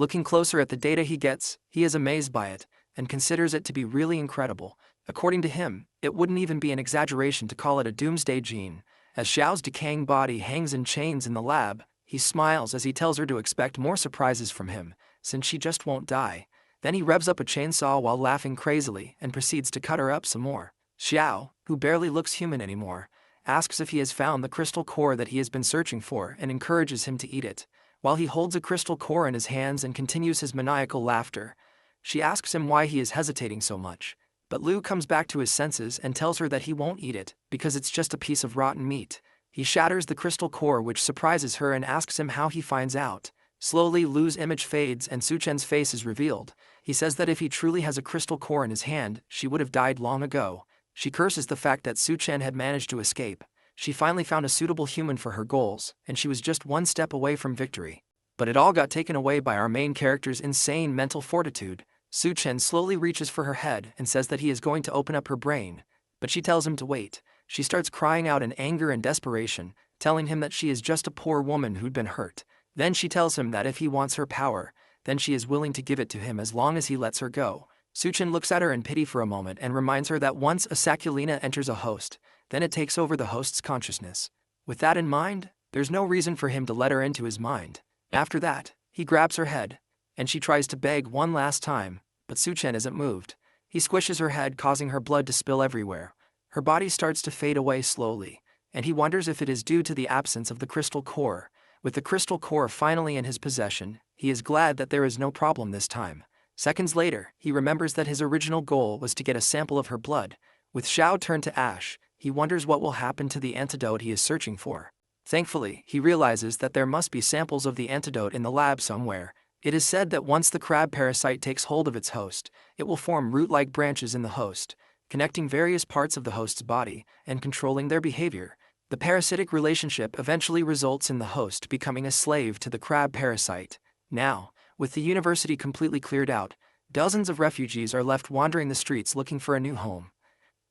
Looking closer at the data he gets, he is amazed by it, and considers it to be really incredible. According to him, it wouldn't even be an exaggeration to call it a doomsday gene. As Xiao's decaying body hangs in chains in the lab, he smiles as he tells her to expect more surprises from him, since she just won't die. Then he revs up a chainsaw while laughing crazily and proceeds to cut her up some more. Xiao, who barely looks human anymore, asks if he has found the crystal core that he has been searching for and encourages him to eat it. While he holds a crystal core in his hands and continues his maniacal laughter, she asks him why he is hesitating so much. But Liu comes back to his senses and tells her that he won't eat it because it's just a piece of rotten meat. He shatters the crystal core, which surprises her, and asks him how he finds out. Slowly, Liu's image fades and Su Chen's face is revealed. He says that if he truly has a crystal core in his hand, she would have died long ago. She curses the fact that Su Chen had managed to escape. She finally found a suitable human for her goals, and she was just one step away from victory. But it all got taken away by our main character's insane mental fortitude. Su Chen slowly reaches for her head and says that he is going to open up her brain, but she tells him to wait. She starts crying out in anger and desperation, telling him that she is just a poor woman who'd been hurt. Then she tells him that if he wants her power, then she is willing to give it to him as long as he lets her go. Su Chen looks at her in pity for a moment and reminds her that once a Sakulina enters a host, then it takes over the host's consciousness. With that in mind, there's no reason for him to let her into his mind. After that, he grabs her head, and she tries to beg one last time, but Su Chen isn't moved. He squishes her head, causing her blood to spill everywhere. Her body starts to fade away slowly, and he wonders if it is due to the absence of the crystal core. With the crystal core finally in his possession, he is glad that there is no problem this time. Seconds later, he remembers that his original goal was to get a sample of her blood. With Xiao turned to ash, he wonders what will happen to the antidote he is searching for. Thankfully, he realizes that there must be samples of the antidote in the lab somewhere. It is said that once the crab parasite takes hold of its host, it will form root-like branches in the host, connecting various parts of the host's body and controlling their behavior. The parasitic relationship eventually results in the host becoming a slave to the crab parasite. Now, with the university completely cleared out, dozens of refugees are left wandering the streets looking for a new home.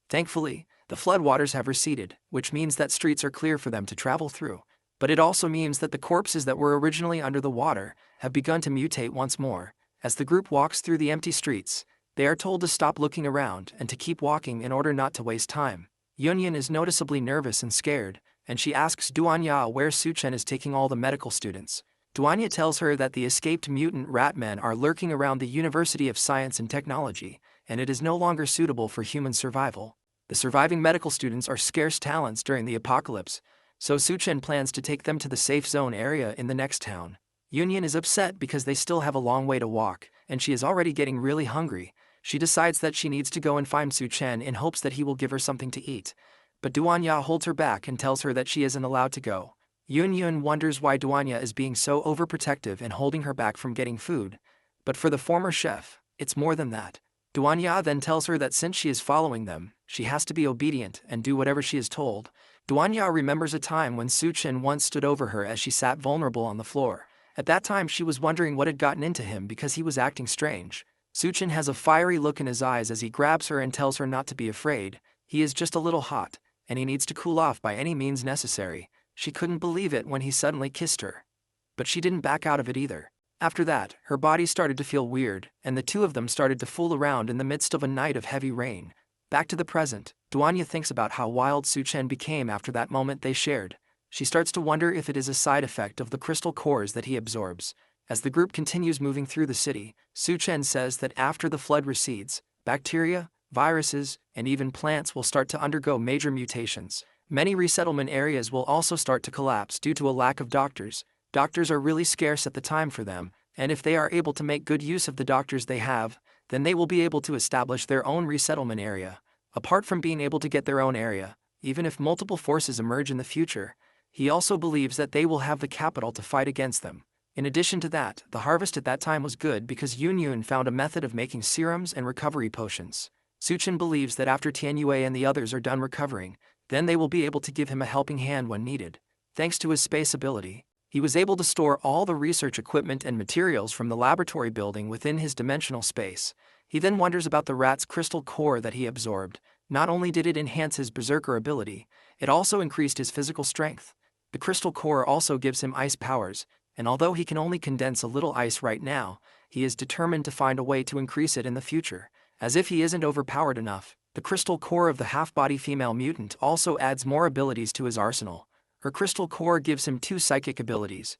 Thankfully, the floodwaters have receded, which means that streets are clear for them to travel through. But it also means that the corpses that were originally under the water have begun to mutate once more. As the group walks through the empty streets, they are told to stop looking around and to keep walking in order not to waste time. Yunyun is noticeably nervous and scared, and she asks Duanya where Su Chen is taking all the medical students. Duanya tells her that the escaped mutant rat men are lurking around the University of Science and Technology, and it is no longer suitable for human survival. The surviving medical students are scarce talents during the apocalypse, so Su Chen plans to take them to the safe zone area in the next town. Yunyun is upset because they still have a long way to walk, and she is already getting really hungry. She decides that she needs to go and find Su Chen in hopes that he will give her something to eat. But Duanya holds her back and tells her that she isn't allowed to go. Yunyun wonders why Duanya is being so overprotective and holding her back from getting food. But for the former chef, it's more than that. Duanya then tells her that since she is following them, she has to be obedient and do whatever she is told. Duanya remembers a time when Su Chen once stood over her as she sat vulnerable on the floor. At that time she was wondering what had gotten into him because he was acting strange. Su Chen has a fiery look in his eyes as he grabs her and tells her not to be afraid. He is just a little hot, and he needs to cool off by any means necessary. She couldn't believe it when he suddenly kissed her. But she didn't back out of it either. After that, her body started to feel weird, and the two of them started to fool around in the midst of a night of heavy rain. Back to the present, Duanya thinks about how wild Su Chen became after that moment they shared. She starts to wonder if it is a side effect of the crystal cores that he absorbs. As the group continues moving through the city, Su Chen says that after the flood recedes, bacteria, viruses, and even plants will start to undergo major mutations. Many resettlement areas will also start to collapse due to a lack of doctors. Doctors are really scarce at the time for them, and if they are able to make good use of the doctors they have, then they will be able to establish their own resettlement area. Apart from being able to get their own area, even if multiple forces emerge in the future, he also believes that they will have the capital to fight against them. In addition to that, the harvest at that time was good because Yunyun found a method of making serums and recovery potions. Su Chen believes that after Tianyue and the others are done recovering, then they will be able to give him a helping hand when needed. Thanks to his space ability, he was able to store all the research equipment and materials from the laboratory building within his dimensional space. He then wonders about the rat's crystal core that he absorbed. Not only did it enhance his berserker ability, it also increased his physical strength. The crystal core also gives him ice powers, and although he can only condense a little ice right now, he is determined to find a way to increase it in the future. As if he isn't overpowered enough, the crystal core of the half-body female mutant also adds more abilities to his arsenal. Her crystal core gives him 2 psychic abilities,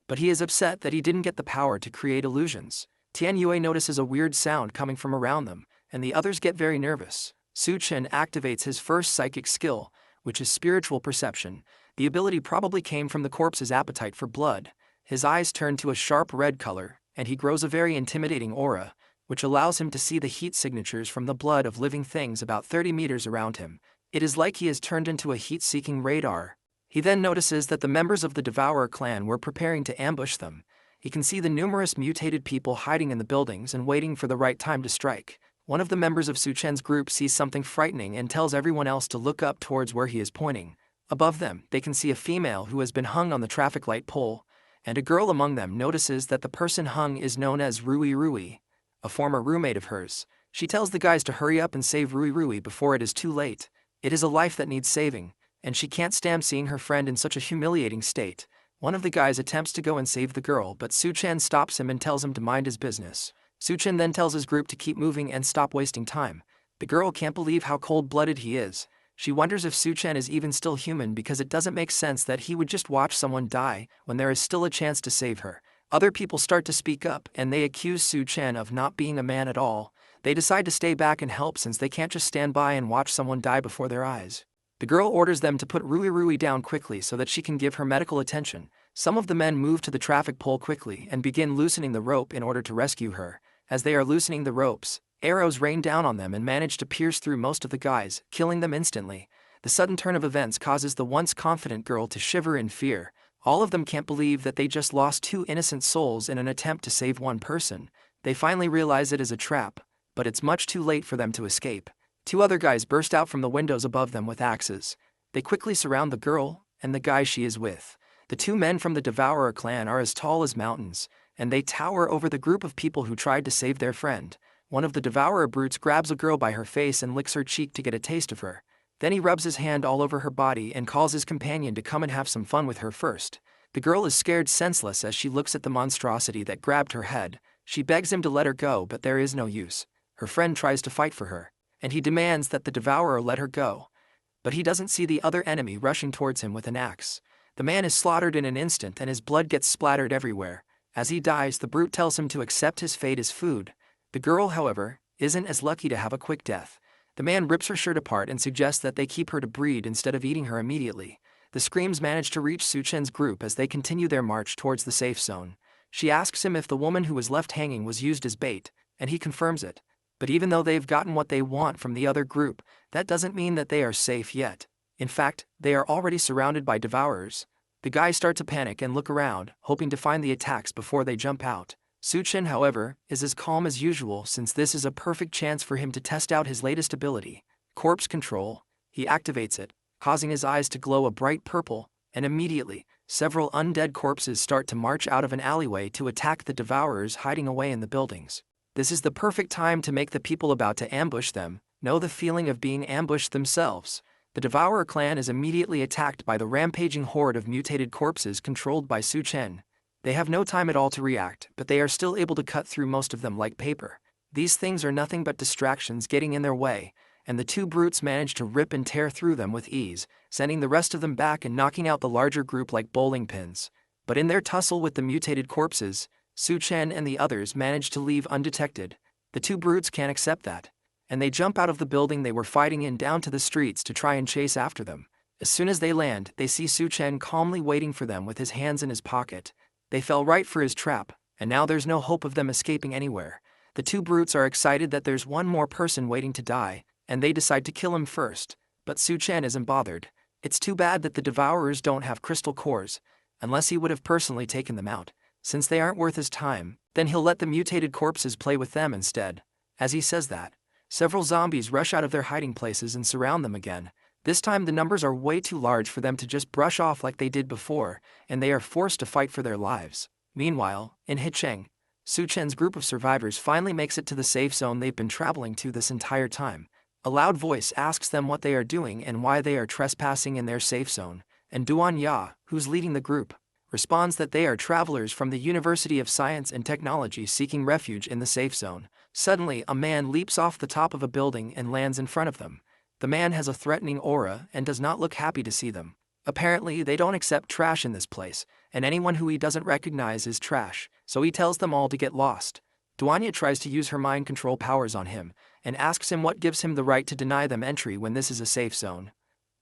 but he is upset that he didn't get the power to create illusions. Tianyue notices a weird sound coming from around them, and the others get very nervous. Su Chen activates his first psychic skill, which is spiritual perception. The ability probably came from the corpse's appetite for blood. His eyes turn to a sharp red color, and he grows a very intimidating aura, which allows him to see the heat signatures from the blood of living things about 30 meters around him. It is like he has turned into a heat-seeking radar. He then notices that the members of the Devourer clan were preparing to ambush them. He can see the numerous mutated people hiding in the buildings and waiting for the right time to strike. One of the members of Su Chen's group sees something frightening and tells everyone else to look up towards where he is pointing. Above them, they can see a female who has been hung on the traffic light pole, and a girl among them notices that the person hung is known as Rui Rui, a former roommate of hers. She tells the guys to hurry up and save Rui Rui before it is too late. It is a life that needs saving, and she can't stand seeing her friend in such a humiliating state. One of the guys attempts to go and save the girl, but Su Chen stops him and tells him to mind his business. Su Chen then tells his group to keep moving and stop wasting time. The girl can't believe how cold-blooded he is. She wonders if Su Chen is even still human because it doesn't make sense that he would just watch someone die when there is still a chance to save her. Other people start to speak up and they accuse Su Chen of not being a man at all. They decide to stay back and help since they can't just stand by and watch someone die before their eyes. The girl orders them to put Rui Rui down quickly so that she can give her medical attention. Some of the men move to the traffic pole quickly and begin loosening the rope in order to rescue her. As they are loosening the ropes, arrows rain down on them and manage to pierce through most of the guys, killing them instantly. The sudden turn of events causes the once confident girl to shiver in fear. All of them can't believe that they just lost 2 innocent souls in an attempt to save one person. They finally realize it is a trap, but it's much too late for them to escape. 2 other guys burst out from the windows above them with axes. They quickly surround the girl and the guy she is with. The 2 men from the Devourer clan are as tall as mountains, and they tower over the group of people who tried to save their friend. One of the Devourer brutes grabs a girl by her face and licks her cheek to get a taste of her. Then he rubs his hand all over her body and calls his companion to come and have some fun with her first. The girl is scared senseless as she looks at the monstrosity that grabbed her head. She begs him to let her go, but there is no use. Her friend tries to fight for her, and he demands that the Devourer let her go. But he doesn't see the other enemy rushing towards him with an axe. The man is slaughtered in an instant and his blood gets splattered everywhere. As he dies, the brute tells him to accept his fate as food. The girl, however, isn't as lucky to have a quick death. The man rips her shirt apart and suggests that they keep her to breed instead of eating her immediately. The screams manage to reach Su Chen's group as they continue their march towards the safe zone. She asks him if the woman who was left hanging was used as bait, and he confirms it. But even though they've gotten what they want from the other group, that doesn't mean that they are safe yet. In fact, they are already surrounded by devourers. The guys start to panic and look around, hoping to find the attacks before they jump out. Su Chen, however, is as calm as usual since this is a perfect chance for him to test out his latest ability, Corpse Control. He activates it, causing his eyes to glow a bright purple, and immediately, several undead corpses start to march out of an alleyway to attack the devourers hiding away in the buildings. This is the perfect time to make the people about to ambush them know the feeling of being ambushed themselves. The Devourer clan is immediately attacked by the rampaging horde of mutated corpses controlled by Su Chen. They have no time at all to react, but they are still able to cut through most of them like paper. These things are nothing but distractions getting in their way, and the 2 brutes manage to rip and tear through them with ease, sending the rest of them back and knocking out the larger group like bowling pins. But in their tussle with the mutated corpses, Su Chen and the others manage to leave undetected. The 2 brutes can't accept that, and they jump out of the building they were fighting in down to the streets to try and chase after them. As soon as they land, they see Su Chen calmly waiting for them with his hands in his pocket. They fell right for his trap, and now there's no hope of them escaping anywhere. The 2 brutes are excited that there's one more person waiting to die, and they decide to kill him first, but Su Chen isn't bothered. It's too bad that the Devourers don't have crystal cores, unless he would have personally taken them out. Since they aren't worth his time, then he'll let the mutated corpses play with them instead. As he says that, several zombies rush out of their hiding places and surround them again. This time the numbers are way too large for them to just brush off like they did before, and they are forced to fight for their lives. Meanwhile, in Hicheng, Su Chen's group of survivors finally makes it to the safe zone they've been traveling to this entire time. A loud voice asks them what they are doing and why they are trespassing in their safe zone, and Duan Ya, who's leading the group, responds that they are travelers from the University of Science and Technology seeking refuge in the safe zone. Suddenly, a man leaps off the top of a building and lands in front of them. The man has a threatening aura and does not look happy to see them. Apparently, they don't accept trash in this place, and anyone who he doesn't recognize is trash, so he tells them all to get lost. Duanya tries to use her mind control powers on him, and asks him what gives him the right to deny them entry when this is a safe zone.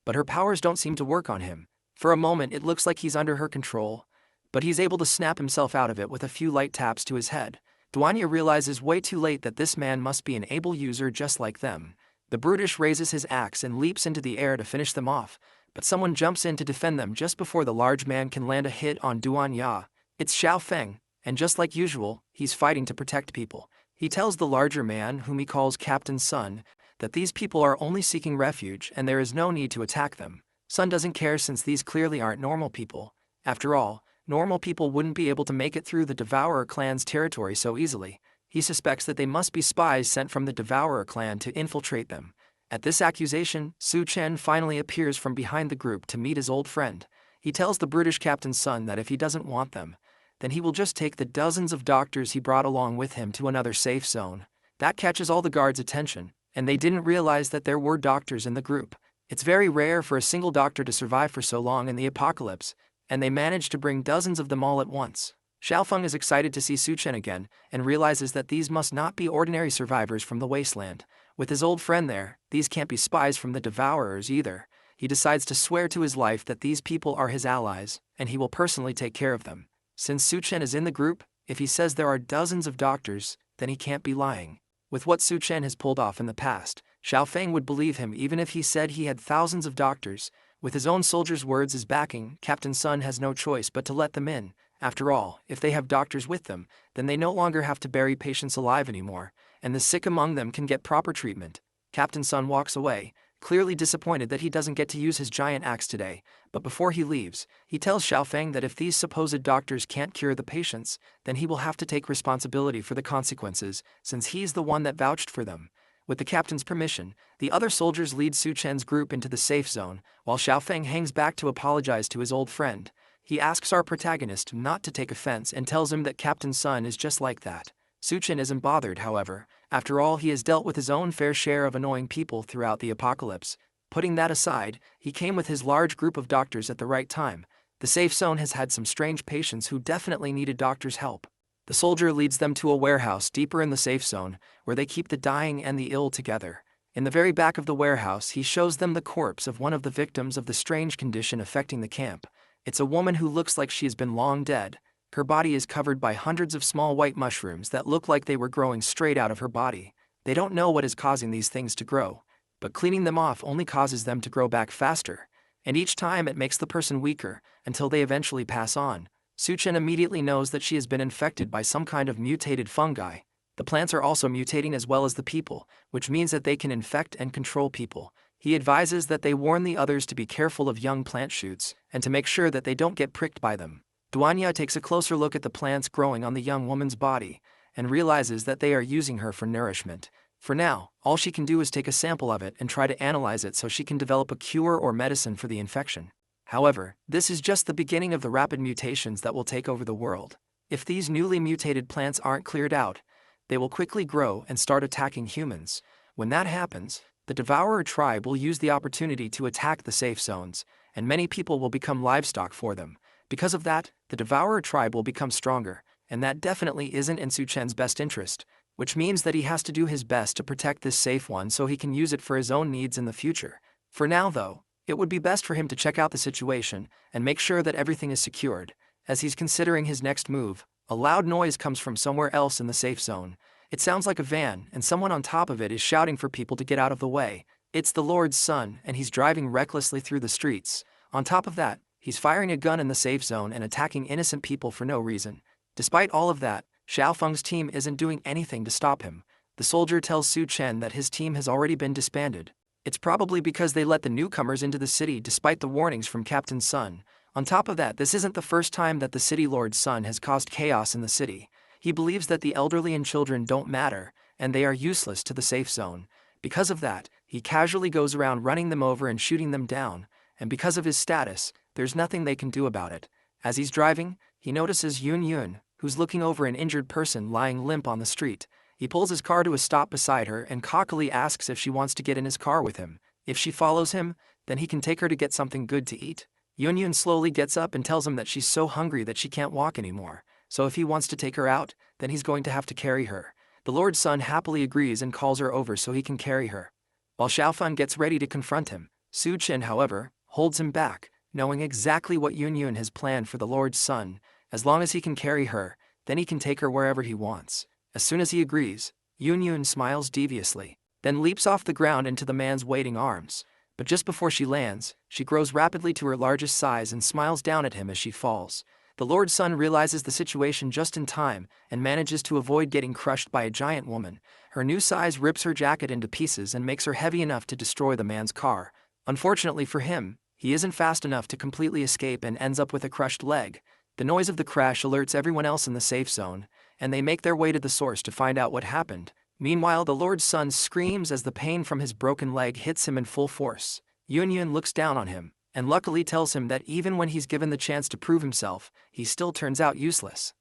But her powers don't seem to work on him. For a moment it looks like he's under her control, but he's able to snap himself out of it with a few light taps to his head. Duanya realizes way too late that this man must be an able user just like them. The brutish raises his axe and leaps into the air to finish them off, but someone jumps in to defend them just before the large man can land a hit on Duanya. It's Xiao Feng, and just like usual, he's fighting to protect people. He tells the larger man, whom he calls Captain Sun, that these people are only seeking refuge and there is no need to attack them. Sun doesn't care since these clearly aren't normal people. After all, normal people wouldn't be able to make it through the Devourer clan's territory so easily. He suspects that they must be spies sent from the Devourer clan to infiltrate them. At this accusation, Su Chen finally appears from behind the group to meet his old friend. He tells the brutish Captain Sun that if he doesn't want them, then he will just take the dozens of doctors he brought along with him to another safe zone. That catches all the guards' attention, and they didn't realize that there were doctors in the group. It's very rare for a single doctor to survive for so long in the apocalypse, and they managed to bring dozens of them all at once. Xiaofeng is excited to see Su Chen again, and realizes that these must not be ordinary survivors from the wasteland. With his old friend there, these can't be spies from the Devourers either. He decides to swear to his life that these people are his allies, and he will personally take care of them. Since Su Chen is in the group, if he says there are dozens of doctors, then he can't be lying. With what Su Chen has pulled off in the past, Xiaofeng would believe him even if he said he had thousands of doctors. With his own soldiers' words as backing, Captain Sun has no choice but to let them in. After all, if they have doctors with them, then they no longer have to bury patients alive anymore, and the sick among them can get proper treatment. Captain Sun walks away, clearly disappointed that he doesn't get to use his giant axe today, but before he leaves, he tells Xiaofeng that if these supposed doctors can't cure the patients, then he will have to take responsibility for the consequences, since he's the one that vouched for them. With the captain's permission, the other soldiers lead Su Chen's group into the safe zone, while Xiaofeng hangs back to apologize to his old friend. He asks our protagonist not to take offense and tells him that Captain Sun is just like that. Su Chen isn't bothered, however. After all, he has dealt with his own fair share of annoying people throughout the apocalypse. Putting that aside, he came with his large group of doctors at the right time. The safe zone has had some strange patients who definitely needed doctors' help. The soldier leads them to a warehouse deeper in the safe zone, where they keep the dying and the ill together. In the very back of the warehouse, he shows them the corpse of one of the victims of the strange condition affecting the camp. It's a woman who looks like she has been long dead. Her body is covered by hundreds of small white mushrooms that look like they were growing straight out of her body. They don't know what is causing these things to grow, but cleaning them off only causes them to grow back faster, and each time it makes the person weaker, until they eventually pass on. Su Chen immediately knows that she has been infected by some kind of mutated fungi. The plants are also mutating as well as the people, which means that they can infect and control people. He advises that they warn the others to be careful of young plant shoots, and to make sure that they don't get pricked by them. Duanya takes a closer look at the plants growing on the young woman's body, and realizes that they are using her for nourishment. For now, all she can do is take a sample of it and try to analyze it so she can develop a cure or medicine for the infection. However, this is just the beginning of the rapid mutations that will take over the world. If these newly mutated plants aren't cleared out, they will quickly grow and start attacking humans. When that happens, the Devourer tribe will use the opportunity to attack the safe zones, and many people will become livestock for them. Because of that, the Devourer tribe will become stronger, and that definitely isn't in Su Chen's best interest, which means that he has to do his best to protect this safe one so he can use it for his own needs in the future. For now though, it would be best for him to check out the situation and make sure that everything is secured. As he's considering his next move, a loud noise comes from somewhere else in the safe zone. It sounds like a van, and someone on top of it is shouting for people to get out of the way. It's the Lord's son, and he's driving recklessly through the streets. On top of that, he's firing a gun in the safe zone and attacking innocent people for no reason. Despite all of that, Xiaofeng's team isn't doing anything to stop him. The soldier tells Su Chen that his team has already been disbanded. It's probably because they let the newcomers into the city despite the warnings from Captain Sun. On top of that, this isn't the first time that the city lord's son has caused chaos in the city. He believes that the elderly and children don't matter, and they are useless to the safe zone. Because of that, he casually goes around running them over and shooting them down, and because of his status, there's nothing they can do about it. As he's driving, he notices Yun Yun, who's looking over an injured person lying limp on the street. He pulls his car to a stop beside her and cockily asks if she wants to get in his car with him. If she follows him, then he can take her to get something good to eat. Yun Yun slowly gets up and tells him that she's so hungry that she can't walk anymore, so if he wants to take her out, then he's going to have to carry her. The Lord's son happily agrees and calls her over so he can carry her. While Xiaofeng gets ready to confront him, Su Chen, however, holds him back, knowing exactly what Yun Yun has planned for the Lord's son. As long as he can carry her, then he can take her wherever he wants. As soon as he agrees, Yun Yun smiles deviously, then leaps off the ground into the man's waiting arms. But just before she lands, she grows rapidly to her largest size and smiles down at him as she falls. The Lord's son realizes the situation just in time and manages to avoid getting crushed by a giant woman. Her new size rips her jacket into pieces and makes her heavy enough to destroy the man's car. Unfortunately for him, he isn't fast enough to completely escape and ends up with a crushed leg. The noise of the crash alerts everyone else in the safe zone, and they make their way to the source to find out what happened. Meanwhile, the Lord's son screams as the pain from his broken leg hits him in full force. Yun Yun looks down on him, and luckily tells him that even when he's given the chance to prove himself, he still turns out useless.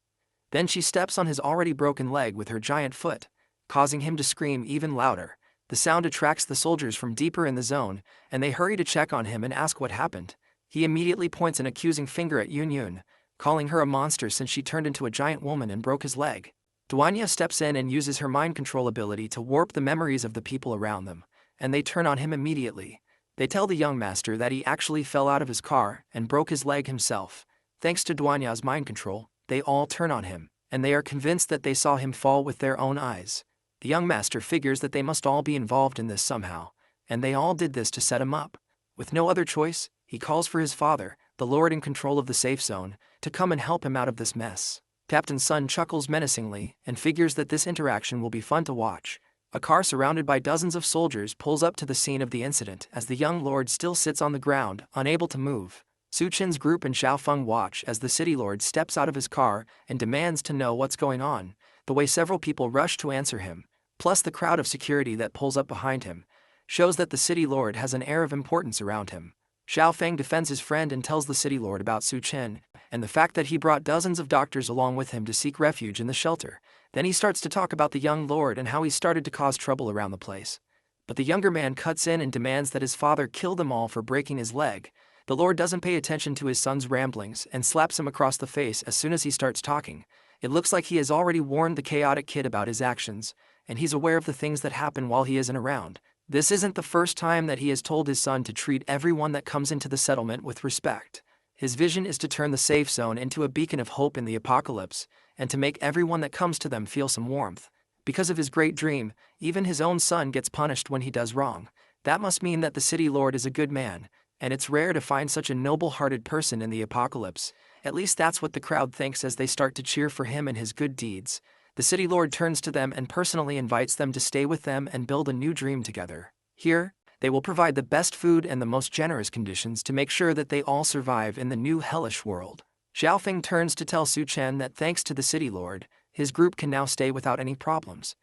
Then she steps on his already broken leg with her giant foot, causing him to scream even louder. The sound attracts the soldiers from deeper in the zone, and they hurry to check on him and ask what happened. He immediately points an accusing finger at Yun Yun, calling her a monster since she turned into a giant woman and broke his leg. Duanya steps in and uses her mind control ability to warp the memories of the people around them, and they turn on him immediately. They tell the young master that he actually fell out of his car and broke his leg himself. Thanks to Duanya's mind control, they all turn on him, and they are convinced that they saw him fall with their own eyes. The young master figures that they must all be involved in this somehow, and they all did this to set him up. With no other choice, he calls for his father, the Lord in control of the safe zone, to come and help him out of this mess. Captain Sun chuckles menacingly and figures that this interaction will be fun to watch. A car surrounded by dozens of soldiers pulls up to the scene of the incident as the young lord still sits on the ground, unable to move. Su Chen's group and Xiaofeng watch as the city lord steps out of his car and demands to know what's going on, the way several people rush to answer him, plus the crowd of security that pulls up behind him, shows that the city lord has an air of importance around him. Xiaofeng defends his friend and tells the city lord about Su Chen, and the fact that he brought dozens of doctors along with him to seek refuge in the shelter. Then he starts to talk about the young lord and how he started to cause trouble around the place. But the younger man cuts in and demands that his father kill them all for breaking his leg. The lord doesn't pay attention to his son's ramblings and slaps him across the face as soon as he starts talking. It looks like he has already warned the chaotic kid about his actions, and he's aware of the things that happen while he isn't around. This isn't the first time that he has told his son to treat everyone that comes into the settlement with respect. His vision is to turn the safe zone into a beacon of hope in the apocalypse, and to make everyone that comes to them feel some warmth. Because of his great dream, even his own son gets punished when he does wrong. That must mean that the city lord is a good man, and it's rare to find such a noble-hearted person in the apocalypse. At least that's what the crowd thinks as they start to cheer for him and his good deeds. The city lord turns to them and personally invites them to stay with them and build a new dream together. Here, they will provide the best food and the most generous conditions to make sure that they all survive in the new hellish world. Xiaofeng turns to tell Su Chen that thanks to the city lord, his group can now stay without any problems.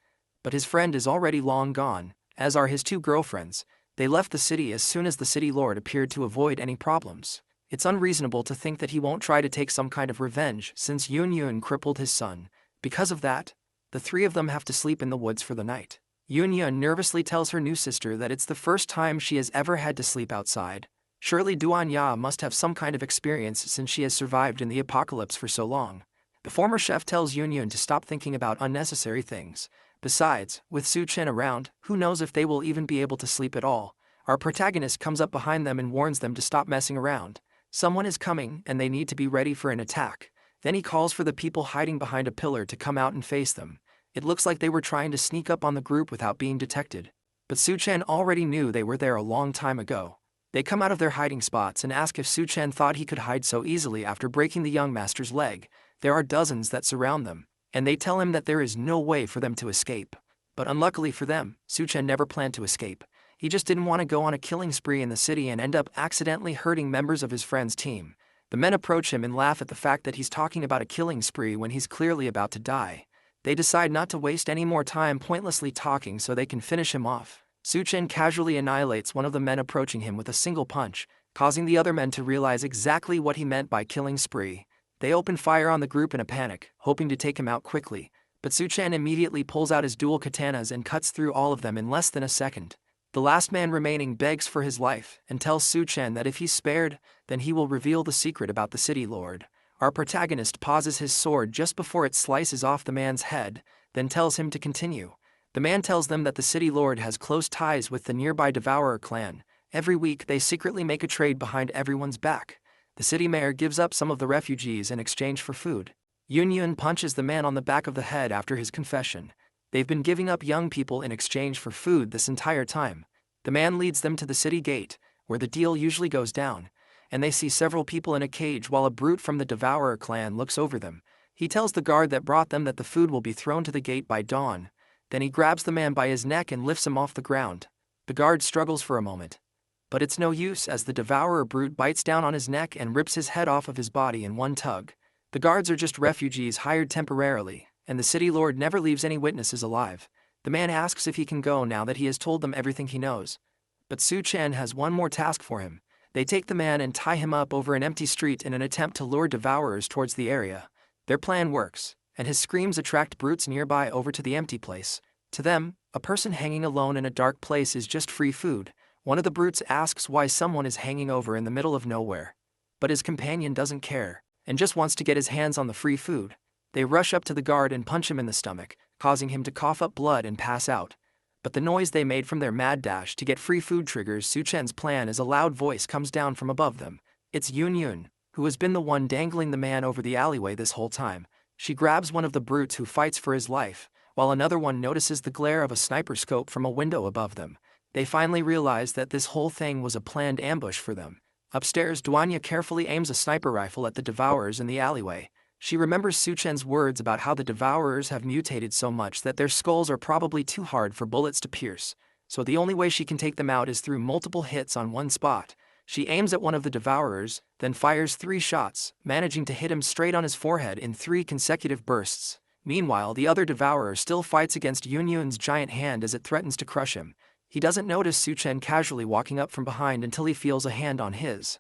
But his friend is already long gone, as are his two girlfriends. They left the city as soon as the city lord appeared to avoid any problems. It's unreasonable to think that he won't try to take some kind of revenge since Yun Yun crippled his son. Because of that, the three of them have to sleep in the woods for the night. Yun Yun nervously tells her new sister that it's the first time she has ever had to sleep outside. Surely Duanya must have some kind of experience since she has survived in the apocalypse for so long. The former chef tells Yun Yun to stop thinking about unnecessary things. Besides, with Su Chen around, who knows if they will even be able to sleep at all. Our protagonist comes up behind them and warns them to stop messing around. Someone is coming and they need to be ready for an attack. Then he calls for the people hiding behind a pillar to come out and face them. It looks like they were trying to sneak up on the group without being detected. But Su Chen already knew they were there a long time ago. They come out of their hiding spots and ask if Su Chen thought he could hide so easily after breaking the young master's leg. There are dozens that surround them, and they tell him that there is no way for them to escape. But unluckily for them, Su Chen never planned to escape. He just didn't want to go on a killing spree in the city and end up accidentally hurting members of his friend's team. The men approach him and laugh at the fact that he's talking about a killing spree when he's clearly about to die. They decide not to waste any more time pointlessly talking so they can finish him off. Su Chen casually annihilates one of the men approaching him with a single punch, causing the other men to realize exactly what he meant by killing spree. They open fire on the group in a panic, hoping to take him out quickly, but Su-chan immediately pulls out his dual katanas and cuts through all of them in less than a second. The last man remaining begs for his life and tells Su-chan that if he's spared, then he will reveal the secret about the city lord. Our protagonist pauses his sword just before it slices off the man's head, then tells him to continue. The man tells them that the city lord has close ties with the nearby Devourer clan. Every week they secretly make a trade behind everyone's back. The city mayor gives up some of the refugees in exchange for food. Yun punches the man on the back of the head after his confession. They've been giving up young people in exchange for food this entire time. The man leads them to the city gate, where the deal usually goes down, and they see several people in a cage while a brute from the Devourer clan looks over them. He tells the guard that brought them that the food will be thrown to the gate by dawn. Then he grabs the man by his neck and lifts him off the ground. The guard struggles for a moment, but it's no use as the Devourer brute bites down on his neck and rips his head off of his body in one tug. The guards are just refugees hired temporarily, and the city lord never leaves any witnesses alive. The man asks if he can go now that he has told them everything he knows. But Su-chan has one more task for him. They take the man and tie him up over an empty street in an attempt to lure devourers towards the area. Their plan works, and his screams attract brutes nearby over to the empty place. To them, a person hanging alone in a dark place is just free food. One of the brutes asks why someone is hanging over in the middle of nowhere. But his companion doesn't care, and just wants to get his hands on the free food. They rush up to the guard and punch him in the stomach, causing him to cough up blood and pass out. But the noise they made from their mad dash to get free food triggers Su-chan's plan as a loud voice comes down from above them. It's Yun, who has been the one dangling the man over the alleyway this whole time. She grabs one of the brutes who fights for his life, while another one notices the glare of a sniper scope from a window above them. They finally realize that this whole thing was a planned ambush for them. Upstairs, Duanya carefully aims a sniper rifle at the devourers in the alleyway. She remembers Su-chan's words about how the devourers have mutated so much that their skulls are probably too hard for bullets to pierce, so the only way she can take them out is through multiple hits on one spot. She aims at one of the devourers, then fires 3 shots, managing to hit him straight on his forehead in 3 consecutive bursts. Meanwhile, the other devourer still fights against Yun's giant hand as it threatens to crush him. He doesn't notice Su-chan casually walking up from behind until he feels a hand on his.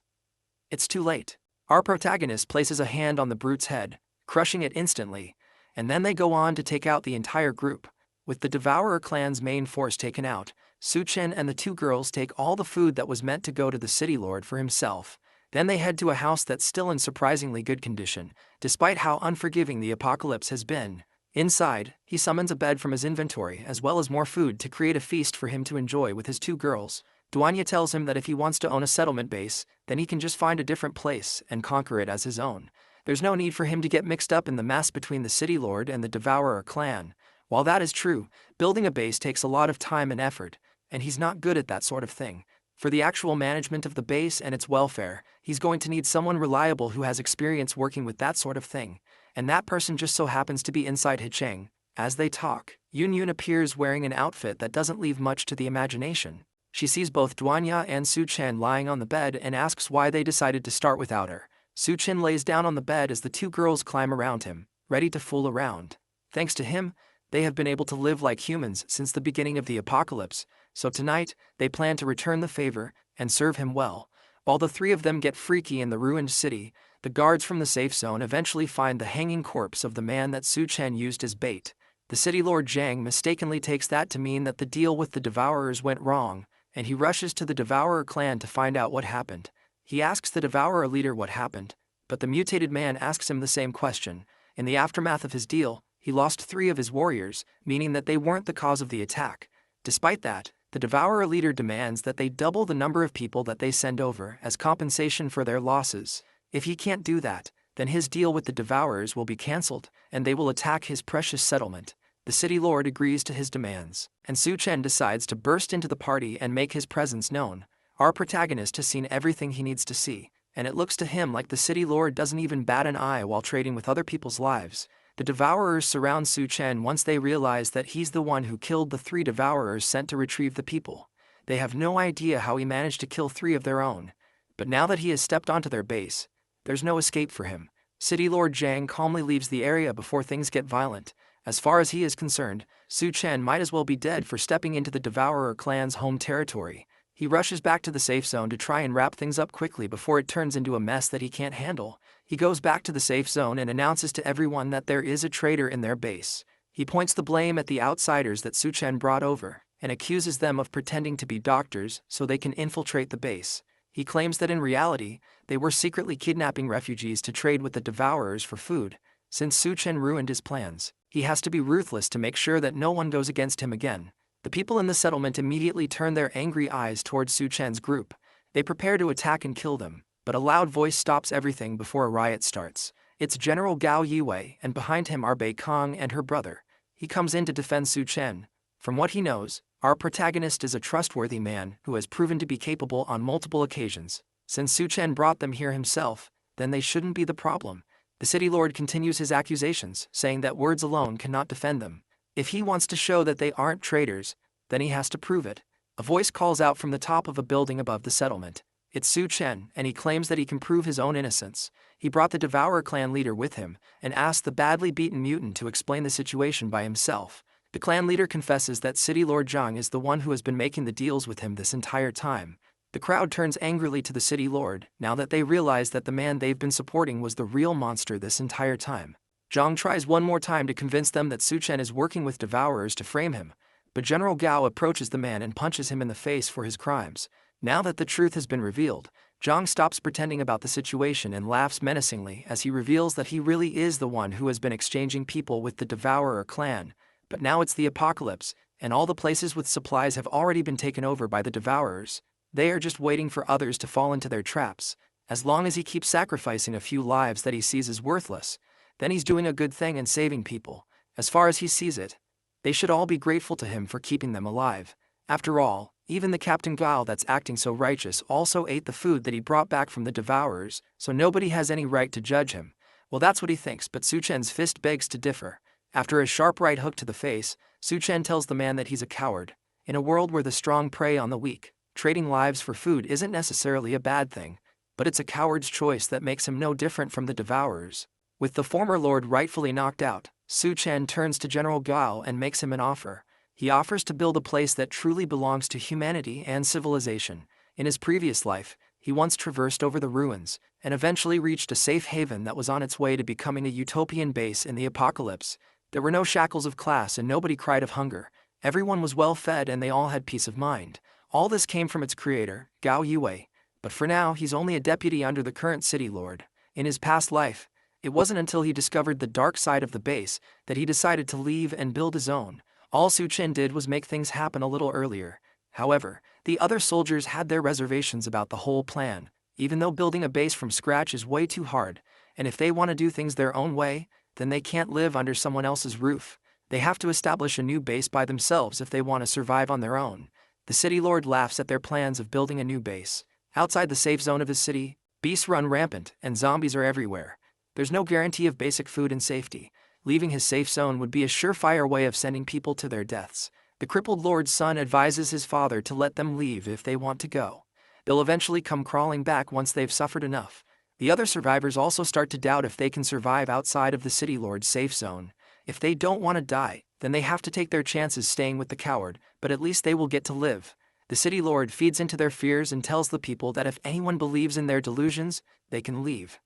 It's too late. Our protagonist places a hand on the brute's head, crushing it instantly, and then they go on to take out the entire group. With the Devourer clan's main force taken out, Su-chan and the 2 girls take all the food that was meant to go to the city lord for himself. Then they head to a house that's still in surprisingly good condition, despite how unforgiving the apocalypse has been. Inside, he summons a bed from his inventory as well as more food to create a feast for him to enjoy with his 2 girls. Duanya tells him that if he wants to own a settlement base, then he can just find a different place and conquer it as his own. There's no need for him to get mixed up in the mess between the city lord and the Devourer clan. While that is true, building a base takes a lot of time and effort, and he's not good at that sort of thing. For the actual management of the base and its welfare, he's going to need someone reliable who has experience working with that sort of thing, and that person just so happens to be inside Hicheng. As they talk, Yun appears wearing an outfit that doesn't leave much to the imagination. She sees both Duanya and Su-chan lying on the bed and asks why they decided to start without her. Su-chan lays down on the bed as the 2 girls climb around him, ready to fool around. Thanks to him, they have been able to live like humans since the beginning of the apocalypse, so tonight, they plan to return the favor and serve him well. While the 3 of them get freaky in the ruined city, the guards from the safe zone eventually find the hanging corpse of the man that Su-chan used as bait. The city lord Zhang mistakenly takes that to mean that the deal with the devourers went wrong, and he rushes to the Devourer clan to find out what happened. He asks the Devourer leader what happened, but the mutated man asks him the same question. In the aftermath of his deal, he lost 3 of his warriors, meaning that they weren't the cause of the attack. Despite that, the Devourer leader demands that they double the number of people that they send over as compensation for their losses. If he can't do that, then his deal with the Devourers will be cancelled, and they will attack his precious settlement. The city lord agrees to his demands, and Su-chan decides to burst into the party and make his presence known. Our protagonist has seen everything he needs to see, and it looks to him like the city lord doesn't even bat an eye while trading with other people's lives. The Devourers surround Su-chan once they realize that he's the one who killed the 3 Devourers sent to retrieve the people. They have no idea how he managed to kill 3 of their own. But now that he has stepped onto their base, there's no escape for him. City Lord Zhang calmly leaves the area before things get violent. As far as he is concerned, Su-chan might as well be dead for stepping into the Devourer clan's home territory. He rushes back to the safe zone to try and wrap things up quickly before it turns into a mess that he can't handle. He goes back to the safe zone and announces to everyone that there is a traitor in their base. He points the blame at the outsiders that Su Chen brought over, and accuses them of pretending to be doctors so they can infiltrate the base. He claims that in reality, they were secretly kidnapping refugees to trade with the Devourers for food. Since Su Chen ruined his plans, he has to be ruthless to make sure that no one goes against him again. The people in the settlement immediately turn their angry eyes towards Su Chen's group. They prepare to attack and kill them, but a loud voice stops everything before a riot starts. It's General Gao Yiwei, and behind him are Bei Kong and her brother. He comes in to defend Su Chen. From what he knows, our protagonist is a trustworthy man who has proven to be capable on multiple occasions. Since Su Chen brought them here himself, then they shouldn't be the problem. The city lord continues his accusations, saying that words alone cannot defend them. If he wants to show that they aren't traitors, then he has to prove it. A voice calls out from the top of a building above the settlement. It's Su Chen, and he claims that he can prove his own innocence. He brought the Devourer clan leader with him, and asked the badly beaten mutant to explain the situation by himself. The clan leader confesses that City Lord Zhang is the one who has been making the deals with him this entire time. The crowd turns angrily to the city lord, now that they realize that the man they've been supporting was the real monster this entire time. Zhang tries one more time to convince them that Su Chen is working with Devourers to frame him, but General Gao approaches the man and punches him in the face for his crimes. Now that the truth has been revealed, Zhang stops pretending about the situation and laughs menacingly as he reveals that he really is the one who has been exchanging people with the Devourer clan. But now it's the apocalypse, and all the places with supplies have already been taken over by the Devourers. They are just waiting for others to fall into their traps. As long as he keeps sacrificing a few lives that he sees as worthless, then he's doing a good thing and saving people. As far as he sees it, they should all be grateful to him for keeping them alive. After all, even the Captain Gao that's acting so righteous also ate the food that he brought back from the Devourers, so nobody has any right to judge him. Well, that's what he thinks, but Su Chen's fist begs to differ. After a sharp right hook to the face, Su Chen tells the man that he's a coward. In a world where the strong prey on the weak, trading lives for food isn't necessarily a bad thing, but it's a coward's choice that makes him no different from the Devourers. With the former lord rightfully knocked out, Su Chen turns to General Gao and makes him an offer. He offers to build a place that truly belongs to humanity and civilization. In his previous life, he once traversed over the ruins, and eventually reached a safe haven that was on its way to becoming a utopian base in the apocalypse. There were no shackles of class and nobody cried of hunger. Everyone was well fed and they all had peace of mind. All this came from its creator, Gao Yiwei. But for now, he's only a deputy under the current city lord. In his past life, it wasn't until he discovered the dark side of the base that he decided to leave and build his own. All Su Chen did was make things happen a little earlier. However, the other soldiers had their reservations about the whole plan, even though building a base from scratch is way too hard, and if they want to do things their own way, then they can't live under someone else's roof. They have to establish a new base by themselves if they want to survive on their own. The city lord laughs at their plans of building a new base. Outside the safe zone of his city, beasts run rampant and zombies are everywhere. There's no guarantee of basic food and safety. Leaving his safe zone would be a surefire way of sending people to their deaths. The crippled lord's son advises his father to let them leave if they want to go. They'll eventually come crawling back once they've suffered enough. The other survivors also start to doubt if they can survive outside of the city lord's safe zone. If they don't want to die, then they have to take their chances staying with the coward, but at least they will get to live. The city lord feeds into their fears and tells the people that if anyone believes in their delusions, they can leave.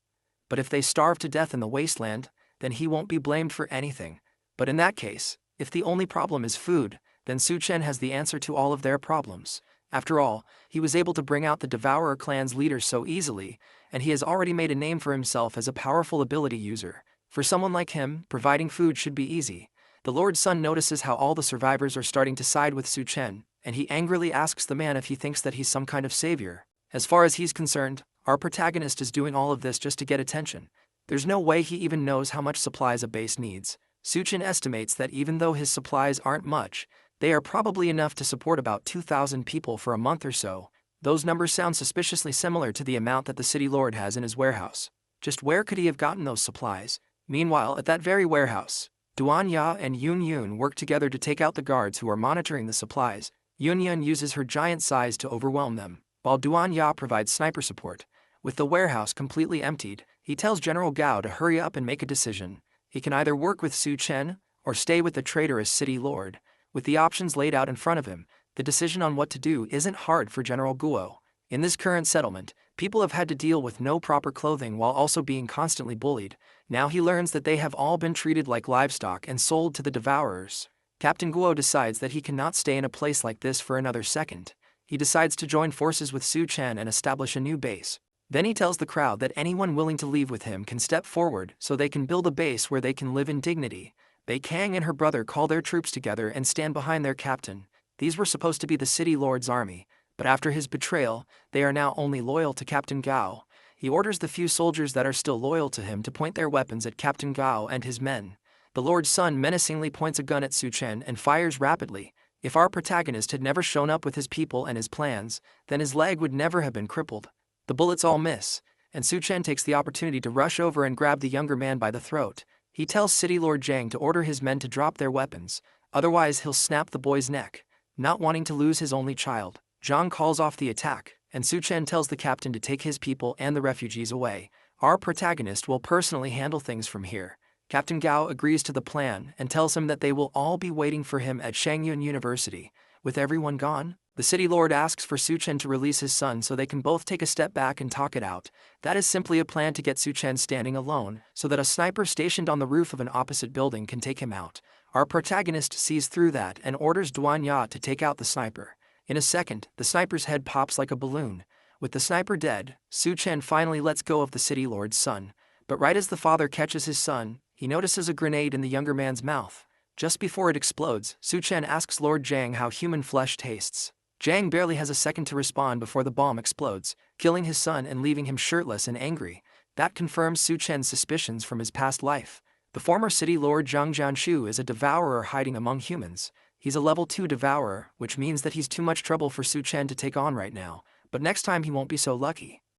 But if they starve to death in the wasteland, then he won't be blamed for anything. But in that case, if the only problem is food, then Su Chen has the answer to all of their problems. After all, he was able to bring out the Devourer clan's leaders so easily, and he has already made a name for himself as a powerful ability user. For someone like him, providing food should be easy. The Lord's son notices how all the survivors are starting to side with Su Chen, and he angrily asks the man if he thinks that he's some kind of savior. As far as he's concerned, our protagonist is doing all of this just to get attention. There's no way he even knows how much supplies a base needs. Su Chen estimates that even though his supplies aren't much, they are probably enough to support about 2,000 people for a month or so. Those numbers sound suspiciously similar to the amount that the city lord has in his warehouse. Just where could he have gotten those supplies? Meanwhile, at that very warehouse, Duan Ya and Yun Yun work together to take out the guards who are monitoring the supplies. Yun Yun uses her giant size to overwhelm them, while Duan Ya provides sniper support. With the warehouse completely emptied, he tells General Gao to hurry up and make a decision. He can either work with Su Chen, or stay with the traitorous city lord. With the options laid out in front of him, The decision on what to do isn't hard for General Guo. In this current settlement, people have had to deal with no proper clothing while also being constantly bullied. Now he learns that they have all been treated like livestock and sold to the devourers. Captain Guo decides that he cannot stay in a place like this for another second. He decides to join forces with Su Chen and establish a new base. Then he tells the crowd that anyone willing to leave with him can step forward so they can build a base where they can live in dignity. Bei Kang and her brother call their troops together and stand behind their captain. These were supposed to be the city lord's army, but after his betrayal, they are now only loyal to Captain Gao. He orders the few soldiers that are still loyal to him to point their weapons at Captain Gao and his men. The Lord's son menacingly points a gun at Su Chen and fires rapidly. If our protagonist had never shown up with his people and his plans, then his leg would never have been crippled. The bullets all miss, and Su Chen takes the opportunity to rush over and grab the younger man by the throat. He tells City Lord Zhang to order his men to drop their weapons, otherwise he'll snap the boy's neck. Not wanting to lose his only child, Zhang calls off the attack, and Su Chen tells the captain to take his people and the refugees away. Our protagonist will personally handle things from here. Captain Gao agrees to the plan and tells him that they will all be waiting for him at Shangyun University. With everyone gone, the city lord asks for Su Chen to release his son so they can both take a step back and talk it out. That is simply a plan to get Su Chen standing alone, so that a sniper stationed on the roof of an opposite building can take him out. Our protagonist sees through that and orders Duan Ya to take out the sniper. In a second, the sniper's head pops like a balloon. With the sniper dead, Su Chen finally lets go of the city lord's son. But right as the father catches his son, he notices a grenade in the younger man's mouth. Just before it explodes, Su Chen asks Lord Zhang how human flesh tastes. Zhang barely has a second to respond before the bomb explodes, killing his son and leaving him shirtless and angry. That confirms Su Chen's suspicions from his past life. The former city lord Zhang Jianshu is a devourer hiding among humans. He's a level 2 devourer, which means that he's too much trouble for Su Chen to take on right now, but next time he won't be so lucky.